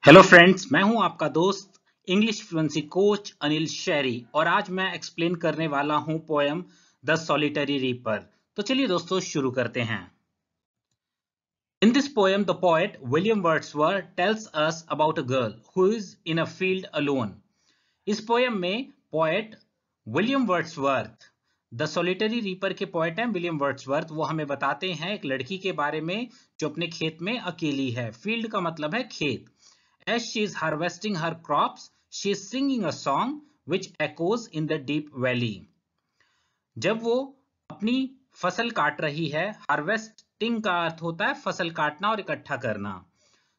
Hello friends, मैं हूं आपका दोस्त इंग्लिश फ्लुएंसी कोच अनिल शेरी और आज मैं एक्सप्लेन करने वाला हूं पोएम द सॉलिटरी रीपर। तो चलिए दोस्तों शुरू करते हैं। In this poem the poet William Wordsworth tells us about a girl who is in a field alone. इस पोएम में poet William Wordsworth, the solitary reaper के पोएट हैं विलियम वर्ड्सवर्थ, वो हमें बताते हैं एक लड़की के बारे में जो अपने खेत में अकेली है। फील्ड का मतलब है खेत। As she is harvesting her crops, she is singing a song which echoes in the deep valley. जब वो अपनी फसल काट रही है, हार्वेस्टिंग का अर्थ होता है फसल काटना और इकट्ठा करना।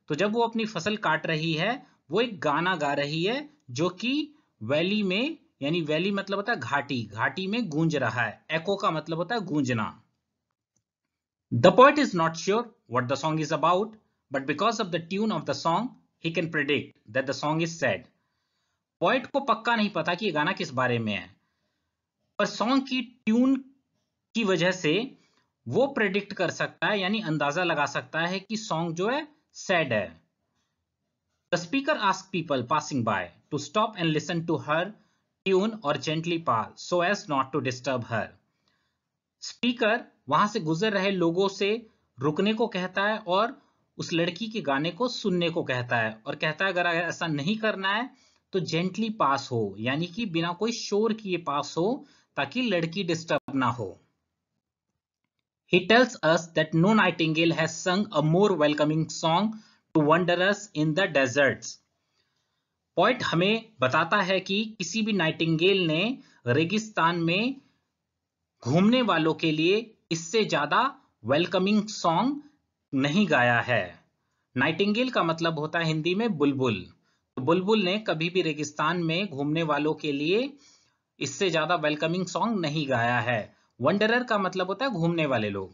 तो जब वो अपनी फसल काट रही है, वो एक गाना गा रही है जो कि वैली में, यानी वैली मतलब होता है घाटी, घाटी में गूंज रहा है। एको का मतलब होता है गूंजना। The poet is not sure what the song is about, but because of the tune of the song, he can predict that the song is sad. Poet को पक्का नहीं पता कि ये गाना किस बारे में है, पर सॉन्ग की ट्यून की वजह से वो प्रेडिक्ट कर सकता है, यानी अंदाजा लगा सकता है कि सॉन्ग जो है सैड है। The speaker asked people passing by to stop and listen to her tune or gently pass so as not to disturb her. Speaker वहां से गुजर रहे लोगों से रुकने को कहता है और उस लड़की के गाने को सुनने को कहता है, और कहता है अगर ऐसा नहीं करना है तो जेंटली पास हो, यानी कि बिना कोई शोर किए पास हो ताकि लड़की डिस्टर्ब ना हो। He tells us that no nightingale has sung a more welcoming song to wanderers in the deserts. Poet हमें बताता है कि किसी भी नाइटिंगेल ने रेगिस्तान में घूमने वालों के लिए इससे ज्यादा वेलकमिंग सॉन्ग नहीं गाया है। नाइटिंगेल का मतलब होता है हिंदी में बुलबुल। तो बुलबुल ने कभी भी रेगिस्तान में घूमने वालों के लिए इससे ज्यादा वेलकमिंग सॉन्ग नहीं गाया है। वंडरर का मतलब होता है घूमने वाले लोग।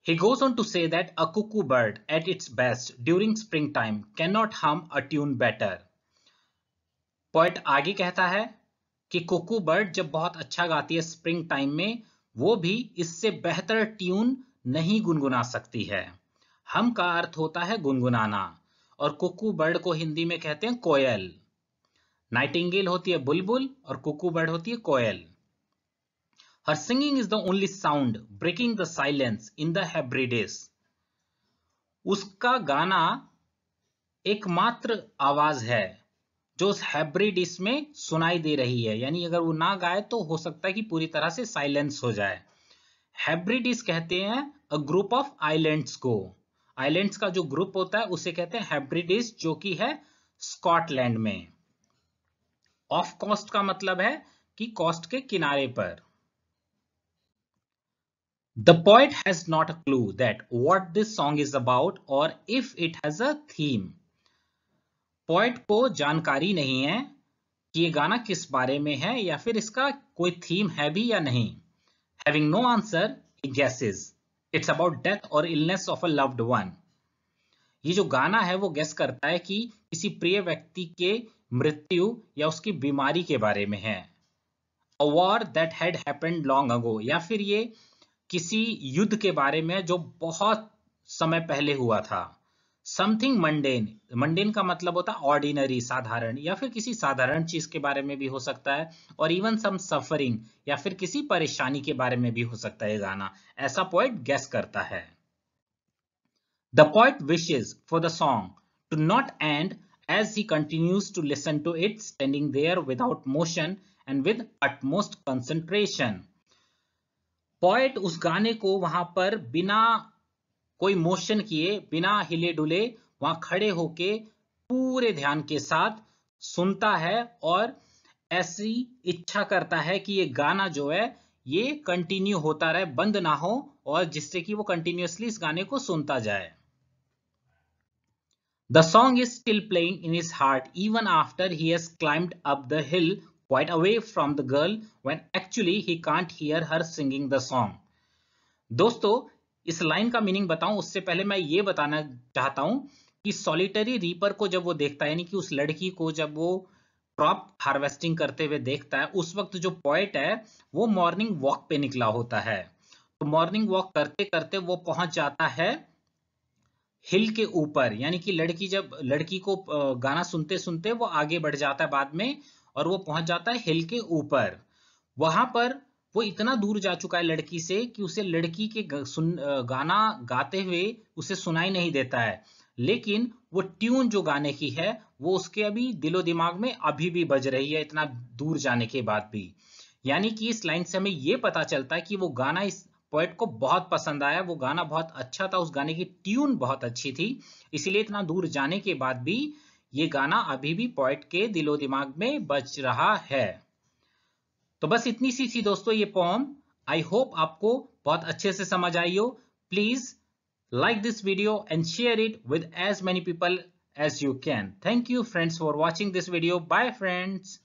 He goes on to say that a cuckoo bird at its best during springtime cannot hum a tune better. Poet आगे कहता है कि कुकू बर्ड जब बहुत अच्छा गाती है स्प्रिंग टाइम में, वो भी इससे बेहतर ट्यून नहीं गुनगुना सकती है। हम का अर्थ होता है गुनगुनाना, और कुकू बर्ड को हिंदी में कहते हैं कोयल। नाइटिंगेल होती है बुलबुल और कुकू बर्ड होती है कोयल। Her singing is the only sound breaking the silence in the Hebrides. उसका गाना एकमात्र आवाज है जो उस हेब्रिडिस में सुनाई दे रही है, यानी अगर वो ना गाए तो हो सकता है कि पूरी तरह से साइलेंस हो जाए। हेब्रिडिस कहते हैं अ ग्रुप ऑफ आइलैंड्स को। आइलैंड्स का जो ग्रुप होता है उसे कहते हैं हेब्रिडिस, जो कि है स्कॉटलैंड में। ऑफ कोस्ट का मतलब है कि कोस्ट के किनारे पर। The poet has not a clue that what this song is about or if it has a theme. Poet को जानकारी नहीं है कि ये गाना किस बारे में है या फिर इसका कोई थीम है भी या नहीं। Having no answer, he guesses. It's about death or illness of a loved one. ये जो गाना है वो गेस करता है कि किसी प्रिय व्यक्ति के मृत्यु या उसकी बीमारी के बारे में है। A war that had happened long ago, या फिर ये किसी युद्ध के बारे में जो बहुत समय पहले हुआ था। समथिंग मंडेन, मंडेन का मतलब होता है ऑर्डिनरी, साधारण, या फिर किसी साधारण चीज के बारे में भी हो सकता है। और इवन सम सफरिंग, या फिर किसी परेशानी के बारे में भी हो सकता है गाना, ऐसा पोएट गेस करता है। The poet wishes for the song to not end as he continues to listen to it standing there without motion and with utmost concentration. Poet उस गाने को वहां पर बिना कोई मोशन किए, बिना हिले डुले वहां खड़े होके पूरे ध्यान के साथ सुनता है और ऐसी इच्छा करता है कि ये गाना जो है ये कंटिन्यू होता रहे, बंद ना हो, और जिससे कि वो कंटिन्यूअसली इस गाने को सुनता जाए। The song is still playing in his heart even after he has climbed up the hill quite away from the girl when actually he can't hear her singing the song. दोस्तों, इस line का meaning बताऊं उससे पहले मैं ये बताना चाहता हूं कि सॉलिटरी रीपर को जब वो देखता है, यानी कि उस लड़की को जब वो क्रॉप हार्वेस्टिंग करते हुए देखता है, उस वक्त जो पोएट है वो मॉर्निंग वॉक पे निकला होता है। तो मॉर्निंग वॉक करते करते वो पहुंच जाता है हिल के ऊपर, यानी कि लड़की को गाना सुनते सुनते वो आगे बढ़ जाता है बाद में, और वो पहुंच जाता है हिल के ऊपर। वहां पर वो इतना दूर जा चुका है लड़की से कि उसे लड़की के गाना गाते हुए उसे सुनाई नहीं देता है, लेकिन वो ट्यून जो गाने की है वो उसके अभी दिलो दिमाग में अभी भी बज रही है, इतना दूर जाने के बाद भी। यानी कि इस लाइन से हमें ये पता चलता है कि वो गाना इस पोएट को बहुत पसंद आया, वो गाना बहुत अच्छा था, उस गाने की ट्यून बहुत अच्छी थी, इसीलिए इतना दूर जाने के बाद भी ये गाना अभी भी पोएट के दिलो दिमाग में बज रहा है। तो बस इतनी सी थी दोस्तों ये पोम। आई होप आपको बहुत अच्छे से समझ आई हो। Please like this video and share it with as many people as you can. Thank you friends for watching this video. Bye friends.